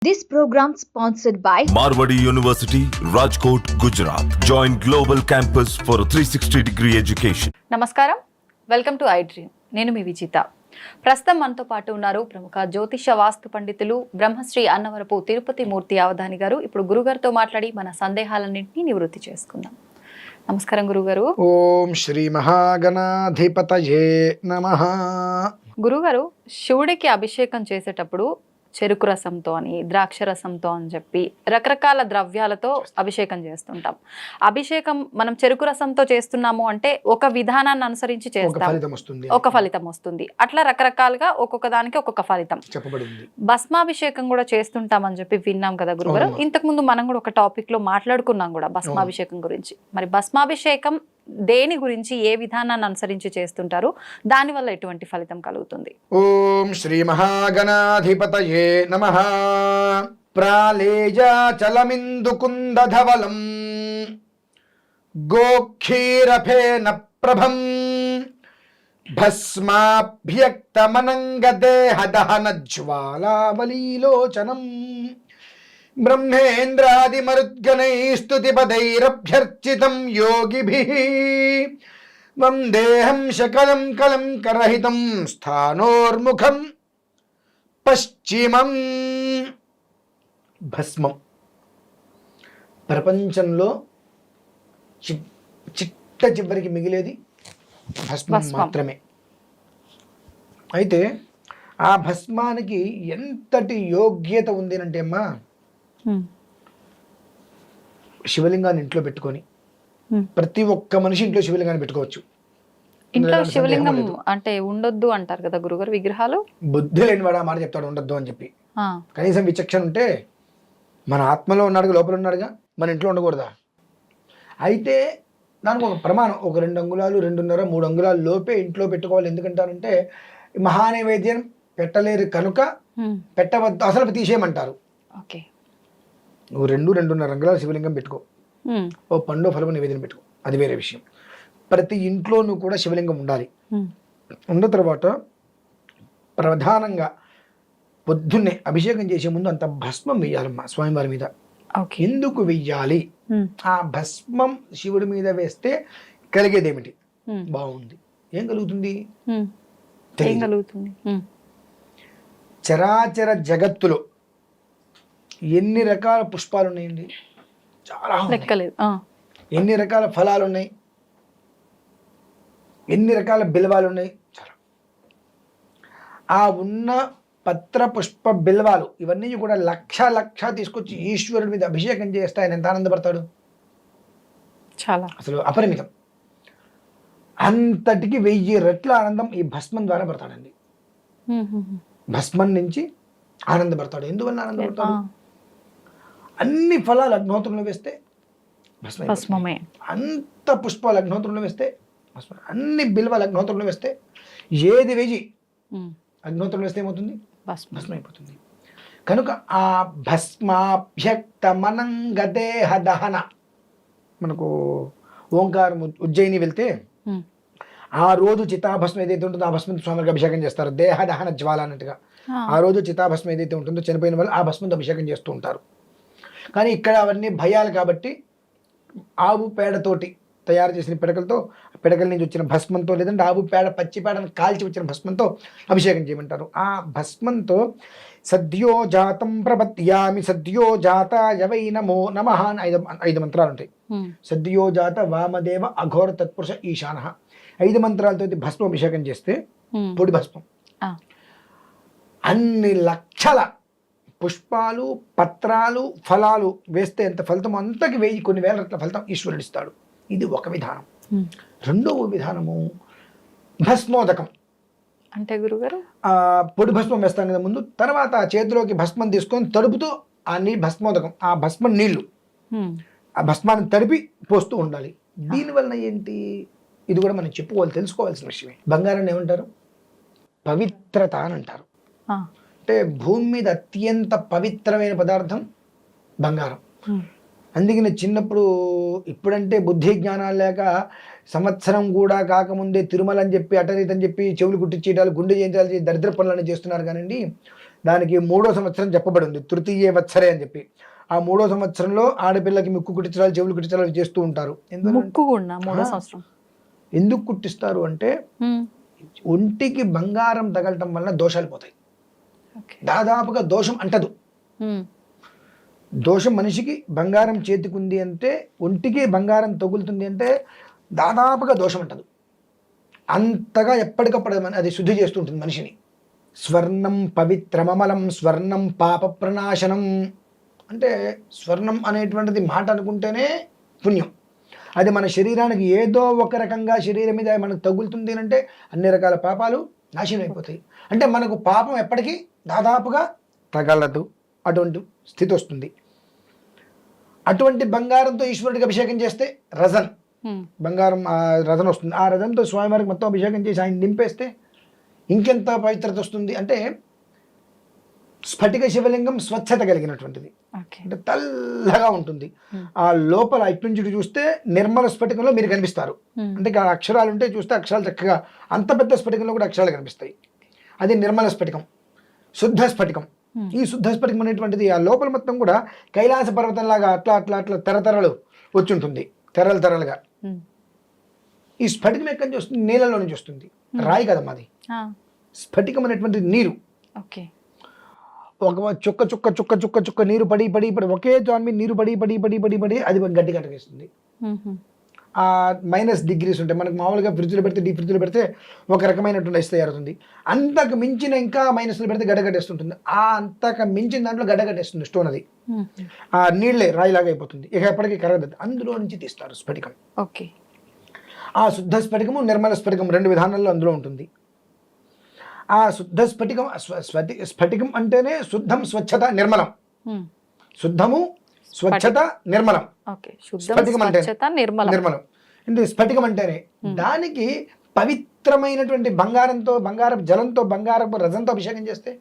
This program sponsored by Marwadi University, Rajkot, Gujarat. Join Global Campus for a 360-degree education. నమస్కారం, welcome to I dream. నేను మీ విజిత. ప్రస్తుతం మనతో పాటు ఉన్నారు ప్రముఖ జ్యోతిష వాస్తు పండితులు బ్రహ్మశ్రీ అన్నవరపు తిరుపతి మూర్తి అవధాని గారు. ఇప్పుడు గురుగారితో మాట్లాడి మన సందేహాలన్నింటినీ నివృత్తి చేసుకుందాం. నమస్కారం గురుగారు. ఓం శ్రీ మహాగణాధిపతయే నమః. గురుగారు, శివుడికి అభిషేకం చేసేటప్పుడు చెరుకు రసంతో అని, ద్రాక్ష రసంతో అని చెప్పి రకరకాల ద్రవ్యాలతో అభిషేకం చేస్తుంటాం. అభిషేకం మనం చెరుకు రసంతో చేస్తున్నాము అంటే ఒక విధానాన్ని అనుసరించి చేస్తాం, ఒక ఫలితం వస్తుంది. అట్లా రకరకాలుగా ఒక్కొక్క దానికి ఒక్కొక్క ఫలితం చెప్పబడింది. భస్మాభిషేకం కూడా చేస్తుంటాం అని చెప్పి విన్నాం కదా గురుగారు. ఇంతకు ముందు మనం కూడా ఒక టాపిక్ లో మాట్లాడుకున్నాం కూడా భస్మాభిషేకం గురించి. మరి భస్మాభిషేకం దేని గురించి, ఏ విధానాన్ని అనుసరించి చేస్తుంటారు, దాని వల్ల ఎటువంటి ఫలితం కలుగుతుంది? ఓం శ్రీ మహాగణాధిపతయే నమః. ప్రాళేజాచలమిందుకుందధవలం గోక్షీరఫేన ప్రభం భస్మాభ్యక్తమనంగదేహదహనజ్వాలావలీలోచనం బ్రహ్మేంద్రాదిమరుద్గణై స్తుతిపదైరభ్యర్చితం యోగిభిః వందేహం శకలం కలంకరహితం స్థానోర్ముఖం పశ్చిమం. భస్మం ప్రపంచంలో చిట్ట చివరికి మిగిలేది భస్మం మాత్రమే. అయితే ఆ భస్మానికి ఎంతటి యోగ్యత ఉంది అంటే అమ్మా, శివలింగాన్ని ఇంట్లో పెట్టుకొని ప్రతి ఒక్క మనిషి ఇంట్లో శివలింగాన్ని పెట్టుకోవచ్చు. ఇంట్లో శివలింగం అంటే ఉండొద్దు అంటారు కదా గురుగారు, విగ్రహాలు. బుద్ధి లేని వాడు ఆ మాట చెప్తాడు ఉండొద్దు అని చెప్పి. కనీసం విచక్షణ ఉంటే, మన ఆత్మలో ఉన్నాడుగా, లోపల ఉన్నాడుగా, మన ఇంట్లో ఉండకూడదా? అయితే దానికి ఒక ప్రమాణం, ఒక 2 అంగుళాలు 2.5 3 అంగుళాల లోపే ఇంట్లో పెట్టుకోవాలి. ఎందుకంటారంటే మహానైవేద్యం పెట్టలేరు కనుక పెట్టవద్దు, అసలు తీసేయమంటారు. నువ్వు 2-2.5 అంగుళాల శివలింగం పెట్టుకో, ఓ పండు ఫలము నివేదన పెట్టుకో, అది వేరే విషయం. ప్రతి ఇంట్లోనూ కూడా శివలింగం ఉండాలి. ఉన్న తర్వాత ప్రధానంగా పొద్దున్నే అభిషేకం చేసే ముందు అంత భస్మం వెయ్యాలమ్మా స్వామివారి మీద. ఎందుకు వెయ్యాలి? ఆ భస్మం శివుడి మీద వేస్తే కలిగేదేమిటి? బాగుంది. ఏం కలుగుతుంది? చరాచర జగత్తులో ఎన్ని రకాల పుష్పాలు ఉన్నాయండి? చాలా లెక్కలేదు. ఎన్ని రకాల ఫలాలు ఉన్నాయి, ఎన్ని రకాల బిల్వాలు ఉన్నాయి, చాలా. ఆ ఉన్న పత్ర పుష్ప బిల్వాలు ఇవన్నీ కూడా లక్ష తీసుకొచ్చి ఈశ్వరుడి మీద అభిషేకం చేస్తే ఆయన ఎంత ఆనందపడతాడు? చాలా, అసలు అపరిమితం. అంతటికి 1000 రెట్ల ఆనందం ఈ భస్మం ద్వారా పడతాడండి. భస్మం నుంచి ఆనందపడతాడు. ఎందువల్ల ఆనందపడతాడు? అన్ని ఫలాలు అగ్నిహోత్రంలో వేస్తే భస్మమే, అంత పుష్పాలు అగ్నిహోత్రంలో వేస్తే భస్మ, అన్ని బిల్వలు అగ్నిహోత్రంలో వేస్తే, ఏది వేసి అగ్నిహోత్రంలో వేస్తే ఏమవుతుంది? భస్మ అయిపోతుంది. కనుక ఆ భస్మాభ్యక్తమనంగదేహ దహన, మనకు ఓంకారం ఉజ్జయిని వెళ్తే ఆ రోజు చితాభస్మం ఏదైతే ఉంటుందో ఆ భస్మంతో స్వామికి అభిషేకం చేస్తారు. దేహ దహన జ్వాల అన్నట్టుగా ఆ రోజు చితాభస్మం ఏదైతే ఉంటుందో చనిపోయిన వాళ్ళు ఆ భస్మంతో అభిషేకం చేస్తూ ఉంటారు. కానీ ఇక్కడ అవన్నీ భయాలు కాబట్టి ఆవు పేడతోటి తయారు చేసిన పిడకలతో, పిడకల నుంచి వచ్చిన భస్మంతో, లేదంటే ఆవు పేడ పచ్చి పేడను కాల్చి వచ్చిన భస్మంతో అభిషేకం చేయమంటారు. ఆ భస్మంతో సద్యో జాతం ప్రపత్యామి సద్యో జాత యవై నమో నమః అని 5 మంత్రాలు ఉంటాయి. సద్యో జాత వామదేవ అఘోర తత్పురుష ఈశానః 5 మంత్రాలతో భస్మం అభిషేకం చేస్తే, పొడి భస్మం, అన్ని లక్షల పుష్పాలు పత్రాలు ఫలాలు వేస్తే ఎంత ఫలితం, అంతకి 1000 కొన్ని వేల రెట్ల ఫలితం ఈశ్వరుడు ఇస్తాడు. ఇది ఒక విధానం. రెండవ విధానము భస్మోదకం. అంటే గురుగారు, పొడి భస్మం వేస్తాం కదా ముందు, తర్వాత చేతిలోకి భస్మం తీసుకొని తడుపుతూ ఆ భస్మోదకం, ఆ భస్మం నీళ్లు, ఆ భస్మాన్ని తడిపి పోస్తూ ఉండాలి. దీనివల్ల ఏంటి? ఇది కూడా మనం చెప్పుకోవాలి, తెలుసుకోవాల్సిన విషయమే. బంగారాన్ని ఏమంటారు? పవిత్రత అని అంటారు. అంటే భూమి మీద అత్యంత పవిత్రమైన పదార్థం బంగారం. అందుకని చిన్నప్పుడు, ఇప్పుడంటే బుద్ధి జ్ఞానాలు లేక సంవత్సరం కూడా కాకముందే తిరుమల అని చెప్పి అటరీతని చెప్పి చెవులు కుట్టించేయడాలు, గుండె చేయించాలి, దరిద్ర పనులన్నీ చేస్తున్నారు. కానివ్వండి, దానికి 3వ సంవత్సరం చెప్పబడి ఉంది, తృతీయ వత్సరే అని చెప్పి. ఆ 3వ సంవత్సరంలో ఆడపిల్లకి ముక్కు కుట్టించడాలు, చెవులు కుట్టించడాలు చేస్తూ ఉంటారు. ముక్కు కూడా 3వ సంవత్సరం ఎందుకు కుట్టిస్తారు అంటే ఒంటికి బంగారం తగలటం వల్ల దోషాలు పోతాయి. దాదాపుగా దోషం అంటదు. దోషం మనిషికి బంగారం చేతికుంది అంటే, ఒంటికి బంగారం తగులుతుంది అంటే దాదాపుగా దోషం అంటదు. అంతగా ఎప్పటికప్పుడు అది శుద్ధి చేస్తుంటుంది మనిషిని. స్వర్ణం పవిత్రమమలం స్వర్ణం పాప ప్రణాశనం అంటే, స్వర్ణం అనేటువంటిది మాట అనుకుంటేనే పుణ్యం. అది మన శరీరానికి ఏదో ఒక రకంగా శరీరం మీద మనకు తగులుతుంది అంటే అన్ని రకాల పాపాలు నాశనం అయిపోతాయి. అంటే మనకు పాపం ఎప్పటికీ దాదాపుగా తగలదు, అటువంటి స్థితి వస్తుంది. అటువంటి బంగారంతో ఈశ్వరుడికి అభిషేకం చేస్తే రజన్, బంగారం రజన్ వస్తుంది. ఆ రజన్తో స్వామివారికి మొత్తం అభిషేకం చేసి ఆయన నింపేస్తే ఇంకెంత పవిత్రత వస్తుంది అంటే, స్ఫటిక శివలింగం స్వచ్ఛత కలిగినటువంటిది, అంటే తెల్లగా ఉంటుంది. ఆ లోపల ఇట్నుంచి చూస్తే నిర్మల స్ఫటికంలో మీరు కనిపిస్తారు. అంటే అక్షరాలు ఉంటే చూస్తే అక్షరాలు చక్కగా, అంత పెద్ద స్ఫటికంలో కూడా అక్షరాలు కనిపిస్తాయి. అది నిర్మల స్ఫటికం, శుద్ధ స్ఫటికం. ఈ శుద్ధ స్ఫటికం అనేటువంటిది ఆ లోపల మొత్తం కూడా కైలాస పర్వతంలాగా అట్లా అట్లా అట్లా తెరతెరలు వచ్చి ఉంటుంది, తెరలు తెరలుగా. ఈ స్ఫటికం ఎక్కడి నుంచి వస్తుంది? నీళ్ళలో నుంచి వస్తుంది, రాయి కదమ్మా అది. స్ఫటికం అనేటువంటిది నీరు. ఒక చుక్క చుక్క చుక్క చుక్క చుక్క నీరు పడి పడి పడి ఒకే దాని మీద నీరు పడి పడి పడి పడి పడి అది గడ్డి కట్టేస్తుంది. ఆ -డిగ్రీస్ ఉంటాయి మనకు. మామూలుగా ఫ్రిడ్జ్లో పెడితే, డీప్ ఫ్రిడ్జ్లో పెడితే ఒక రకమైనటువంటి ఐస్ తయారవుతుంది. అంతకు మించిన ఇంకా మైనస్లో పెడితే గడ్డగట్టేస్తుంటుంది. ఆ అంతకు మించిన దాంట్లో గడ్డగట్టేస్తుంది స్టోన్. అది ఆ నీళ్ళే రాయిలాగా అయిపోతుంది, ఇక ఎప్పటికీ కరగదు. అందులో నుంచి తీస్తారు స్ఫటికం. ఆ శుద్ధ స్ఫటికము, నిర్మల స్ఫటికం 2 విధానాల్లో అందులో ఉంటుంది. ఆ శుద్ధ స్ఫటికం, స్ఫటికం అంటేనే శుద్ధం, స్వచ్ఛత, నిర్మలం. శుద్ధము, స్వచ్ఛత, నిర్మలం. స్ఫటికం అంటే నిర్మలం. అంటే స్ఫటికం అంటేనే దానికి పవిత్రమైనటువంటి బంగారంతో, బంగారపు జలంతో, బంగారపు రజంతో అభిషేకం చేస్తే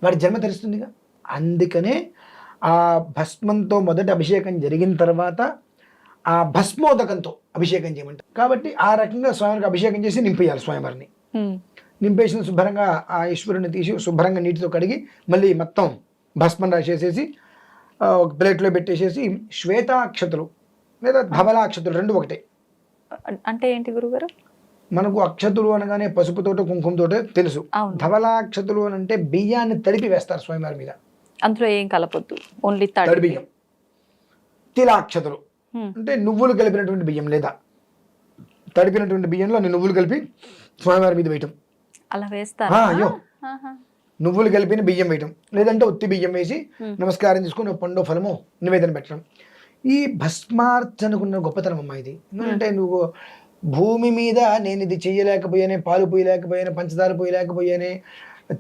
వాడి జన్మ తెరుస్తుందిగా. అందుకనే ఆ భస్మంతో మొదటి అభిషేకం జరిగిన తర్వాత ఆ భస్మోదకంతో అభిషేకం చేయమంటారు. కాబట్టి ఆ రకంగా స్వామివారికి అభిషేకం చేసి నింపేయాలి. స్వామివారిని నింపేసిన శుభ్రంగా ఆ ఈశ్వరుని తీసి శుభ్రంగా నీటితో కడిగి మళ్ళీ మొత్తం భస్మం రాసేసేసి ఒక ప్లేట్లో పెట్టేసేసి శ్వేతాక్షతులు లేదా ధవలాక్షతులు 2 ఒకటే. అంటే ఏంటి గురుగారు? మనకు అక్షతులు అనగానే పసుపుతోటో కుంకుమతోటో తెలుసు. ధవలాక్షతులు అని అంటే బియ్యాన్ని తడిపి వేస్తారు స్వామివారి మీద. అందులో ఏం కలపొద్దు, ఓన్లీ తడి బియ్యం. తిలాక్షతులు అంటే నువ్వులు కలిపినటువంటి బియ్యం లేదా తడిపినటువంటి బియ్యంలో నువ్వులు కలిపి స్వామివారి మీద వేయటం. అలా వేస్తారా? అయ్యో, నువ్వులు కలిపిన బియ్యం వేయటం, లేదంటే ఒత్తి బియ్యం వేసి నమస్కారం చేసుకుని పండు ఫలము నివేదన పెట్టడం. ఈ భస్మార్చనకున్న గొప్పతనం అమ్మా ఇది. ఎందుకంటే నువ్వు భూమి మీద నేను ఇది చెయ్యలేకపోయానే, పాలు పోయలేకపోయాను, పంచదార పోయలేకపోయానే,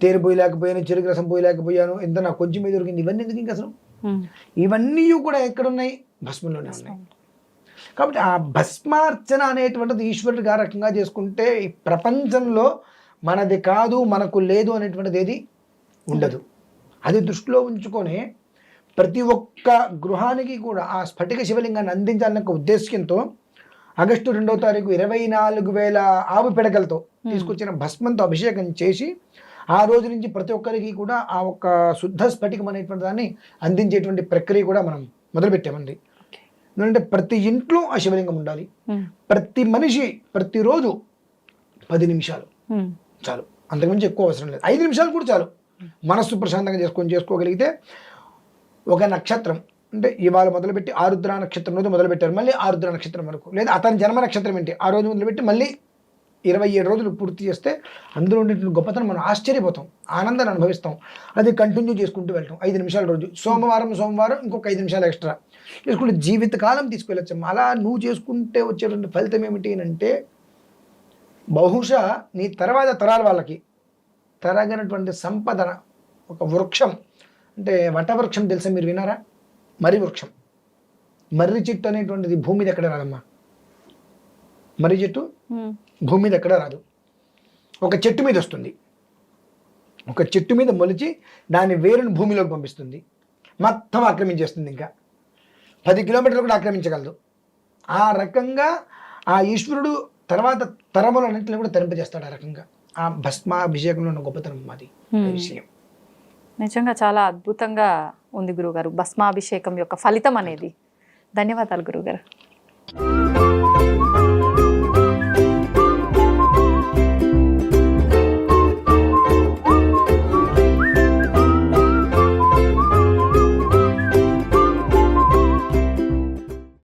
తేనె పోయలేకపోయాను, చెరుకు రసం పోయలేకపోయాను, ఎంత నాకు కొంచెం మీద దొరికింది, ఇవన్నీ ఎందుకు ఇంకా అసలు? ఇవన్నీ కూడా ఎక్కడున్నాయి? భస్మంలోనే ఉన్నాయి. కాబట్టి ఆ భస్మార్చన అనేటువంటిది ఈశ్వరుడికి ఆ రకంగా చేసుకుంటే ఈ ప్రపంచంలో మనది కాదు, మనకు లేదు అనేటువంటిది ఏది ఉండదు. అది దృష్టిలో ఉంచుకొని ప్రతి ఒక్క గృహానికి కూడా ఆ స్ఫటిక శివలింగాన్ని అందించాలన్న ఉద్దేశ్యంతో ఆగస్టు 2వ తారీఖు 24,000 ఆవు పిడకలతో తీసుకొచ్చిన భస్మంతో అభిషేకం చేసి ఆ రోజు నుంచి ప్రతి ఒక్కరికి కూడా ఆ ఒక్క శుద్ధ స్ఫటికం అనేటువంటి దాన్ని అందించేటువంటి ప్రక్రియ కూడా మనం మొదలుపెట్టామండి. ఎందుకంటే ప్రతి ఇంట్లో ఆ శివలింగం ఉండాలి. ప్రతి మనిషి ప్రతిరోజు 10 నిమిషాలు చాలు, అంతకుమించి ఎక్కువ అవసరం లేదు. 5 నిమిషాలు కూడా చాలు. మనస్సు ప్రశాంతంగా చేసుకోగలిగితే ఒక నక్షత్రం అంటే ఇవాళ మొదలుపెట్టి ఆరుద్ర నక్షత్రం రోజు మొదలుపెట్టారు, మళ్ళీ ఆరుద్ర నక్షత్రం వరకు, లేదా అతని జన్మ నక్షత్రం ఏంటి ఆ రోజు మొదలుపెట్టి మళ్ళీ 27 రోజులు పూర్తి చేస్తే అందులో ఉండేటువంటి గొప్పతనం మనం ఆశ్చర్యపోతాం, ఆనందాన్ని అనుభవిస్తాం. అది కంటిన్యూ చేసుకుంటూ వెళ్తాం. 5 నిమిషాల రోజు, సోమవారం ఇంకొక 5 నిమిషాలు ఎక్స్ట్రా చేసుకుంటే జీవితకాలం తీసుకువెళ్ళచ్చు. అలా నువ్వు చేసుకుంటే వచ్చేటువంటి ఫలితం ఏమిటి అంటే, బహుశా నీ తర్వాత తరాల వాళ్ళకి తరగనటువంటి సంపద, ఒక వృక్షం అంటే వటవృక్షం తెలుసా, మీరు వినారా? మర్రి వృక్షం, మర్రి చెట్టు అనేటువంటిది భూమి మీద ఎక్కడ రాదమ్మా. మర్రి చెట్టు భూమి మీద ఎక్కడ రాదు, ఒక చెట్టు మీద వస్తుంది. ఒక చెట్టు మీద మొలిచి దాని వేరుని భూమిలోకి పంపిస్తుంది, మొత్తం ఆక్రమించేస్తుంది. ఇంకా 10 కిలోమీటర్లు కూడా ఆక్రమించగలదు. ఆ రకంగా ఆ ఈశ్వరుడు తర్వాత తరములన్నింటినీ కూడా తరింపజేస్తాడు. ఆ రకంగా ఆ భస్మాభిషేకంలో ఉన్న గొప్పతనం అది విషయం. నిజంగా చాలా అద్భుతంగా ఉంది గురుగారు భస్మాభిషేకం యొక్క ఫలితం అనేది. ధన్యవాదాలు గురుగారు.